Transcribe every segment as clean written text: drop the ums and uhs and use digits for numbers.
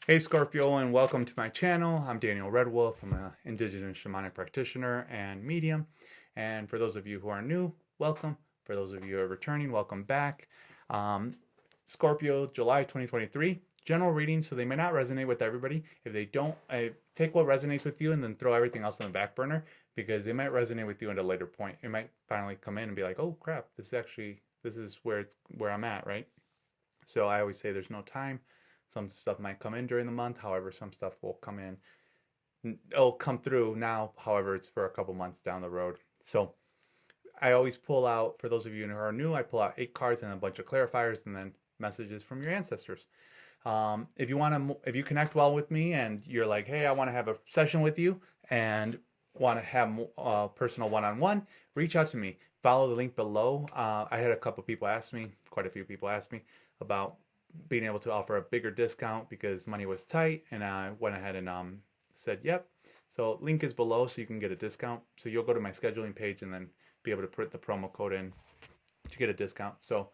Hey Scorpio, and welcome to my channel. I'm Daniel Redwolf. I'm an indigenous shamanic practitioner and medium. And for those of you who are new, welcome. For those of you who are returning, welcome back. Um, Scorpio, July 2023. General reading, so they may not resonate with everybody. If they don't, take what resonates with you and then throw everything else on the back burner because they might resonate with you at a later point. It might finally come in and be like, oh crap, this is where I'm at, right? So I always say there's no time. Some stuff might come in during the month. However, some stuff will come in. It'll come through now. However, it's for a couple months down the road. So I always pull out, for those of you who are new, I pull out 8 cards and a bunch of clarifiers and then messages from your ancestors. If you connect well with me and you're like, hey, I want to have a session with you and want to have a personal one-on-one, reach out to me. Follow the link below. I had a couple people ask me, quite a few people ask me about being able to offer a bigger discount because money was tight, and I went ahead and said yep. So link is below so you can get a discount. So you'll go to my scheduling page and then be able to put the promo code in to get a discount. So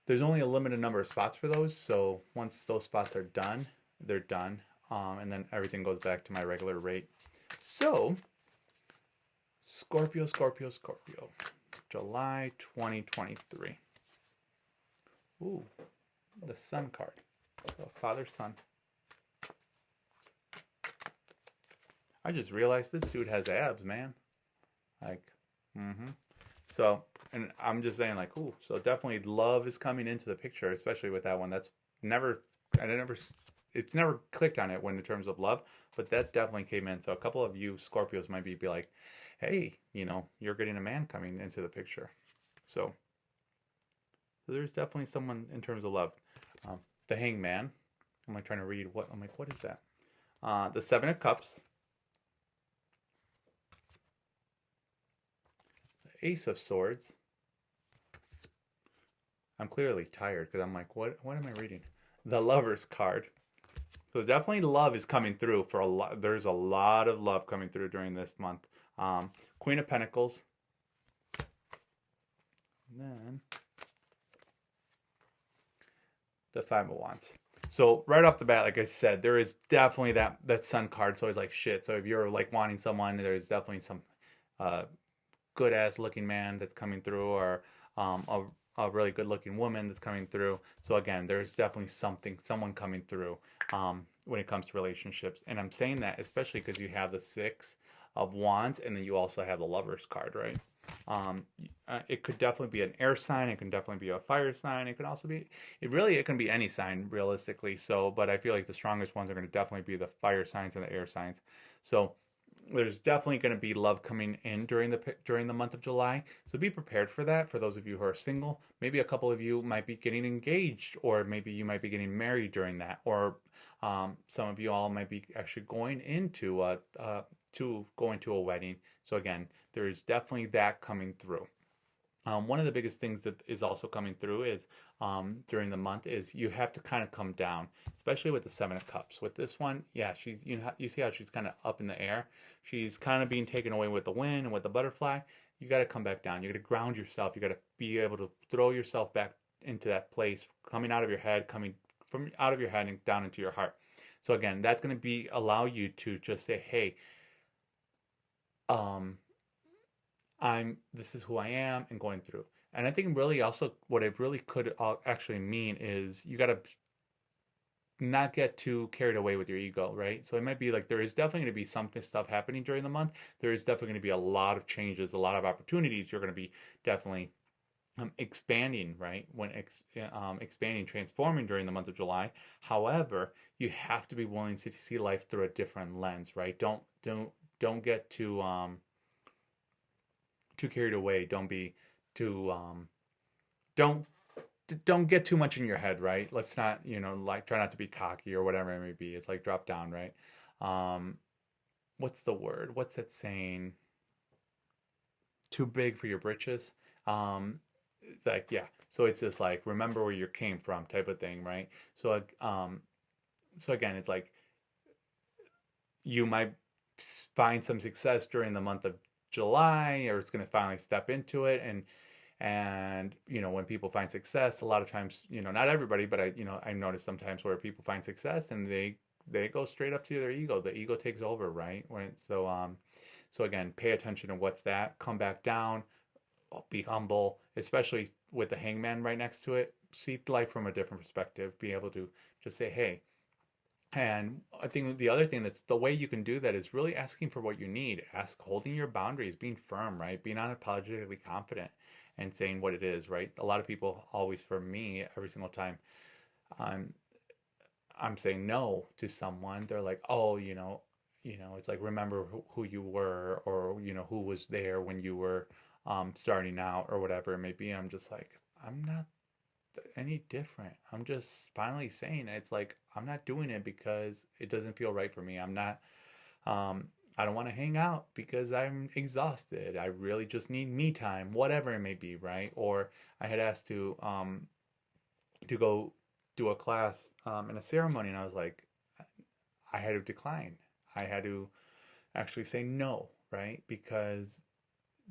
there's only a limited number of spots for those. So once those spots are done, they're done. And then everything goes back to my regular rate. So Scorpio, July 2023. Ooh, the sun card. So father, son. I just realized this dude has abs, man. Like, So, and I'm just saying, like, ooh, so definitely love is coming into the picture, especially with that one. That's never, it's never clicked on it when in terms of love, but that definitely came in. So a couple of you Scorpios might be like, hey, you're getting a man coming into the picture. So there's definitely someone in terms of love. The Hangman. I'm like trying to read what I'm like. What is that? The Seven of Cups. The Ace of Swords. I'm clearly tired because I'm like, what am I reading? The Lover's card. So definitely love is coming through for a lot. There's a lot of love coming through during this month. Queen of Pentacles. And then the Five of Wands. So right off the bat, like I said, there is definitely that sun card. So it's like shit. So if you're like wanting someone, there's definitely some good ass looking man that's coming through, or a really good looking woman that's coming through. So again, there's definitely someone coming through when it comes to relationships. And I'm saying that especially because you have the Six of Wands and then you also have the Lover's card, right? It could definitely be an air sign. It can definitely be a fire sign. It can also be, it can be any sign realistically. So, but I feel like the strongest ones are going to definitely be the fire signs and the air signs. So there's definitely going to be love coming in during the month of July. So be prepared for that. For those of you who are single, maybe a couple of you might be getting engaged, or maybe you might be getting married during that, or some of you all might be actually going into a wedding. So again, there is definitely that coming through. One of the biggest things that is also coming through is during the month is you have to kind of come down, especially with the Seven of Cups. With this one, yeah, you see how she's kind of up in the air. She's kind of being taken away with the wind and with the butterfly. You got to come back down. You got to ground yourself. You got to be able to throw yourself back into that place, coming out of your head, coming from out of your head and down into your heart. So again, that's going to be allow you to just say, hey, um, this is who I am and going through. And I think really also what it really could actually mean is you got to not get too carried away with your ego, right? So it might be like there is definitely going to be something stuff happening during the month. There is definitely going to be a lot of changes, a lot of opportunities. You're going to be definitely expanding, right? Expanding, transforming during the month of July. However, you have to be willing to see life through a different lens, right? Don't get too carried away. Don't be too don't don't get too much in your head, right? Let's not, like try not to be cocky or whatever it may be. It's like drop down, right? Um what's the word? What's that saying? Too big for your britches. It's like, yeah. So it's just like remember where you came from type of thing, right? So again, it's like you might find some success during the month of July, or it's going to finally step into it, And, when people find success, a lot of times, not everybody, but I notice sometimes where people find success and they go straight up to their ego. The ego takes over, right? So again, pay attention to what's that, come back down, be humble, especially with the hangman right next to it. See life from a different perspective, be able to just say, hey. And I think the other thing that's the way you can do that is really asking for what you need, holding your boundaries, being firm, right? Being unapologetically confident and saying what it is, right? A lot of people always, for me, every single time I'm I'm saying no to someone, they're like, oh, it's like remember who you were, or who was there when you were starting out, or whatever it may be. I'm just like, I'm not any different. I'm just finally saying it. It's like I'm not doing it because it doesn't feel right for me. I'm not. I don't want to hang out because I'm exhausted. I really just need me time, whatever it may be, right? Or I had asked to go do a class in a ceremony, and I was like, I had to decline. I had to actually say no, right? Because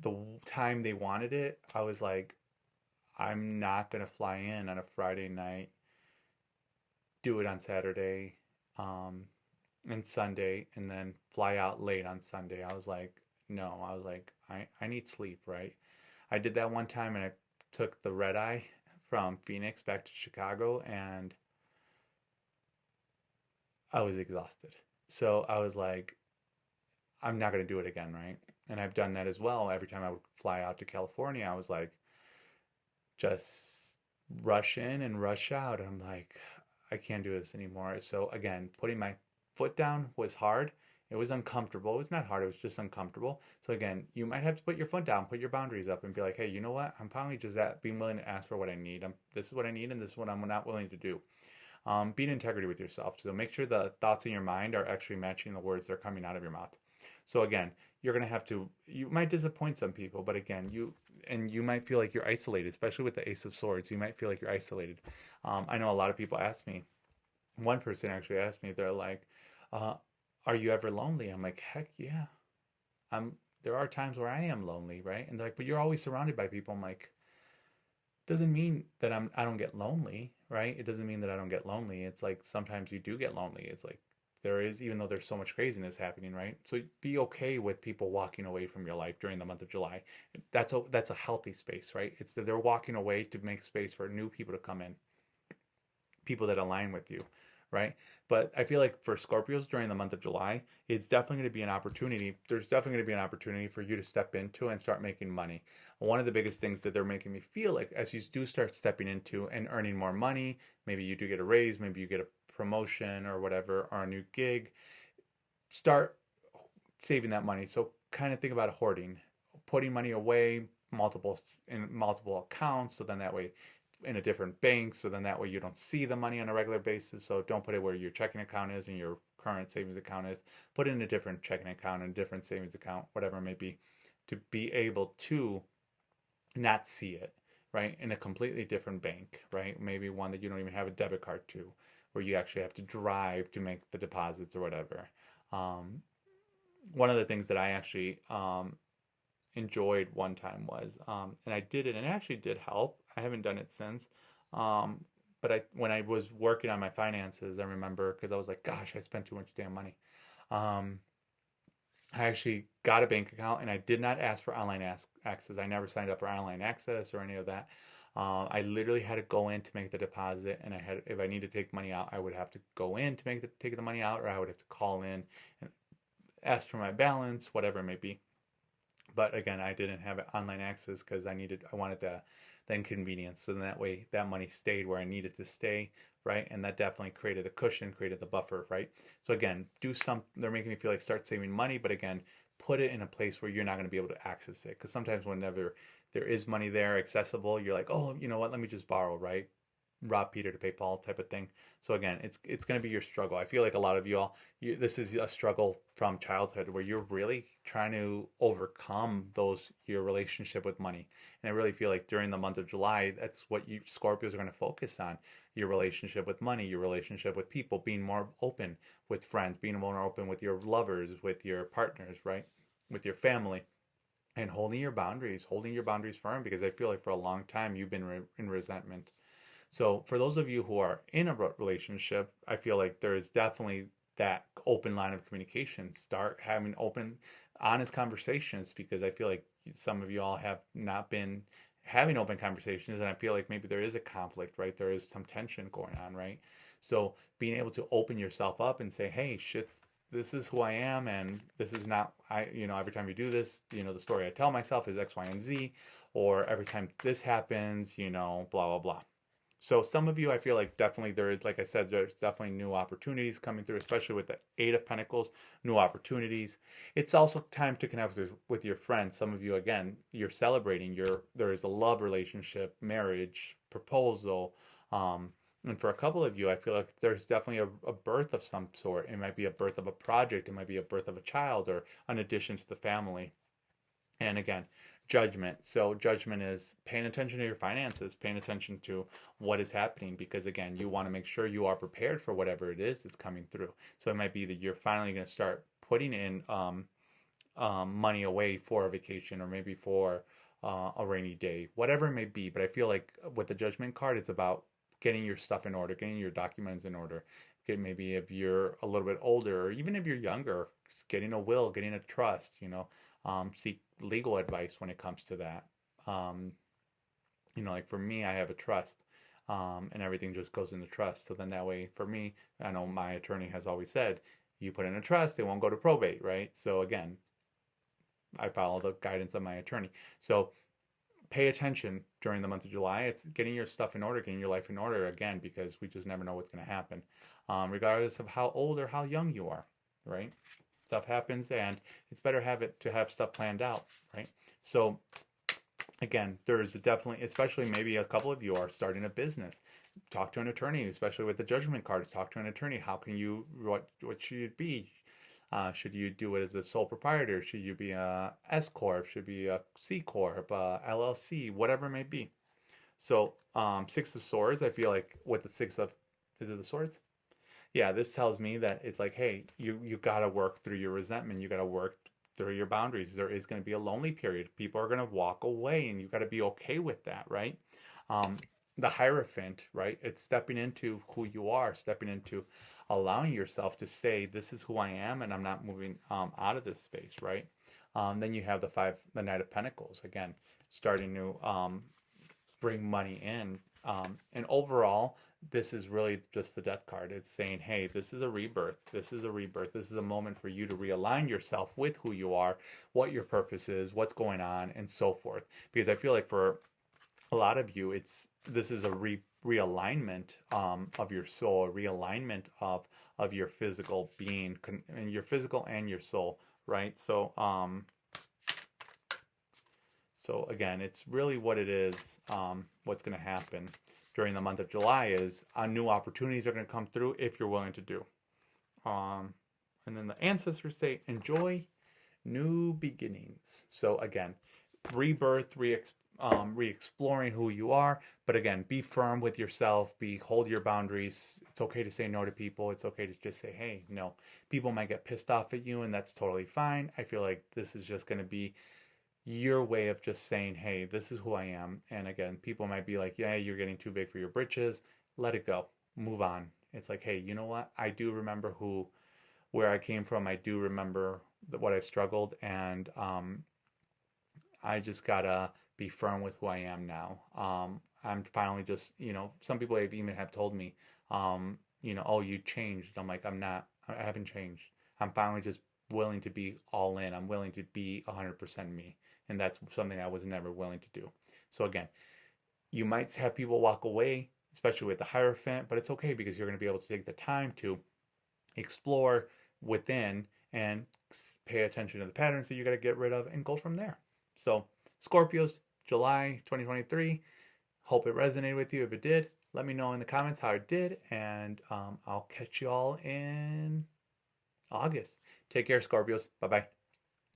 the time they wanted it, I was like, I'm not gonna fly in on a Friday night, do it on Saturday, um, and Sunday, and then fly out late on Sunday. I was like, no, I was like, I need sleep, right? I did that one time and I took the red eye from Phoenix back to Chicago, and I was exhausted. So I was like, I'm not gonna do it again, right? And I've done that as well. Every time I would fly out to California, I was like, just rush in and rush out. I'm like, I can't do this anymore. So again, putting my foot down was hard. It was uncomfortable. It was not hard. It was just uncomfortable. So again, you might have to put your foot down, put your boundaries up, and be like, hey, you know what? I'm finally just being willing to ask for what I need. This is what I need, and this is what I'm not willing to do. Be in integrity with yourself. So make sure the thoughts in your mind are actually matching the words that are coming out of your mouth. So again, you're gonna have to. You might disappoint some people, but again, you might feel like you're isolated, especially with the Ace of Swords. You might feel like you're isolated. I know a lot of people ask me. One person actually asked me. They're like, uh, "Are you ever lonely?" I'm like, "Heck yeah." I'm. There are times where I am lonely, right? And they're like, "But you're always surrounded by people." I'm like, doesn't mean that I don't get lonely, right? It doesn't mean that I don't get lonely. It's like sometimes you do get lonely. It's like there is, even though there's so much craziness happening, right? So be okay with people walking away from your life during the month of July. That's a healthy space, right? It's that they're walking away to make space for new people to come in, people that align with you, right? But I feel like for Scorpios during the month of July, it's definitely going to be an opportunity. There's definitely going to be an opportunity for you to step into and start making money. One of the biggest things that they're making me feel like as you do start stepping into and earning more money, maybe you do get a raise, maybe you get a promotion or whatever, or a new gig, start saving that money. So kind of think about hoarding, putting money away, multiple accounts, so then that way in a different bank, so then that way you don't see the money on a regular basis. So don't put it where your checking account is and your current savings account is. Put it in a different checking account and a different savings account, whatever it may be, to be able to not see it, right? In a completely different bank, right? Maybe one that you don't even have a debit card to, where you actually have to drive to make the deposits or whatever. Um, One of the things that I actually enjoyed one time was, and I did it, and it actually did help. I haven't done it since. But when I was working on my finances, I remember because I was like, gosh, I spent too much damn money. Um, I actually got a bank account and I did not ask for online access. I never signed up for online access or any of that. I literally had to go in to make the deposit, and if I need to take money out, I would have to go in to take the money out, or I would have to call in and ask for my balance, whatever it may be. But again, I didn't have online access because I wanted the inconvenience. So then that way, that money stayed where I needed to stay, right? And that definitely created the cushion, created the buffer, right? So again, they're making me feel like start saving money, but again, put it in a place where you're not going to be able to access it. Because sometimes whenever there is money there accessible, you're like, oh, you know what? Let me just borrow, right? Rob Peter to pay Paul type of thing. So again, it's going to be your struggle. I feel like a lot of this is a struggle from childhood where you're really trying to overcome your relationship with money. And I really feel like during the month of July, that's what you Scorpios are going to focus on: your relationship with money, your relationship with people, being more open with friends, being more open with your lovers, with your partners, right? With your family. and holding your boundaries firm, because I feel like for a long time you've been in resentment. So for those of you who are in a relationship, I feel like there is definitely that open line of communication. Start having open, honest conversations, because I feel like some of you all have not been having open conversations, and I feel like maybe there is a conflict, right? There is some tension going on, right? So being able to open yourself up and say, hey, shit, this is who I am, and this is not, every time you do this, the story I tell myself is X, Y, and Z, or every time this happens, blah, blah, blah. So some of you, I feel like definitely there is, like I said, there's definitely new opportunities coming through, especially with the Eight of Pentacles, new opportunities. It's also time to connect with your friends. Some of you, again, you're celebrating. There is a love relationship, marriage, proposal. And for a couple of you, I feel like there's definitely a birth of some sort. It might be a birth of a project. It might be a birth of a child, or an addition to the family. And again, judgment. So judgment is paying attention to your finances, paying attention to what is happening, because again, you want to make sure you are prepared for whatever it is that's coming through. So it might be that you're finally going to start putting in money away for a vacation, or maybe for a rainy day, whatever it may be. But I feel like with the judgment card, it's about getting your stuff in order, getting your documents in order. Maybe if you're a little bit older, or even if you're younger, getting a will, getting a trust, seek legal advice when it comes to that. Um, like for me, I have a trust, and everything just goes into trust. So then that way, for me, I know my attorney has always said, you put in a trust, it won't go to probate, right? So again, I follow the guidance of my attorney. So pay attention during the month of July. It's getting your stuff in order, getting your life in order, again, because we just never know what's going to happen, regardless of how old or how young you are, right? Stuff happens, and it's better to have stuff planned out, right? So again, there's definitely, especially maybe a couple of you are starting a business. Talk to an attorney, especially with the judgment cards. Talk to an attorney. How can what should it be? Should you do it as a sole proprietor? Should you be a S corp? Should be a C corp, LLC, whatever it may be. So Six of Swords, I feel like with the is it the Swords? Yeah, this tells me that it's like, hey, you got to work through your resentment. You got to work through your boundaries. There is going to be a lonely period. People are going to walk away, and you got to be okay with that, right? Um, the Hierophant, right? It's stepping into who you are, stepping into allowing yourself to say, this is who I am, and I'm not moving out of this space, right? Then you have the Knight of Pentacles, again, starting to bring money in. And overall, this is really just the Death card. It's saying, hey, this is a rebirth. This is a rebirth. This is a moment for you to realign yourself with who you are, what your purpose is, what's going on, and so forth. Because I feel like for a lot of you, this is a realignment of your soul, a realignment of your physical being, and your physical and your soul, right? So again, it's really what it is. What's going to happen during the month of July is new opportunities are going to come through if you're willing to do. And then the ancestors say, enjoy new beginnings. So again, rebirth, re-exploring who you are. But again, be firm with yourself. Hold your boundaries. It's okay to say no to people. It's okay to just say, hey, no. People might get pissed off at you, and that's totally fine. I feel like this is just going to be your way of just saying, hey, this is who I am. And again, people might be like, yeah, you're getting too big for your britches. Let it go. Move on. It's like, hey, you know what? I do remember where I came from. I do remember what I've struggled, and I just gotta be firm with who I am now. I'm finally just, some people have told me, oh, you changed. I'm like, I'm not. I haven't changed. I'm finally just willing to be all in. I'm willing to be 100% me. And that's something I was never willing to do. So again, you might have people walk away, especially with the Hierophant, but it's okay, because you're going to be able to take the time to explore within and pay attention to the patterns that you got to get rid of, and go from there. So Scorpios, July 2023. Hope it resonated with you. If it did, let me know in the comments how it did, and I'll catch you all in August. Take care, Scorpios. Bye-bye.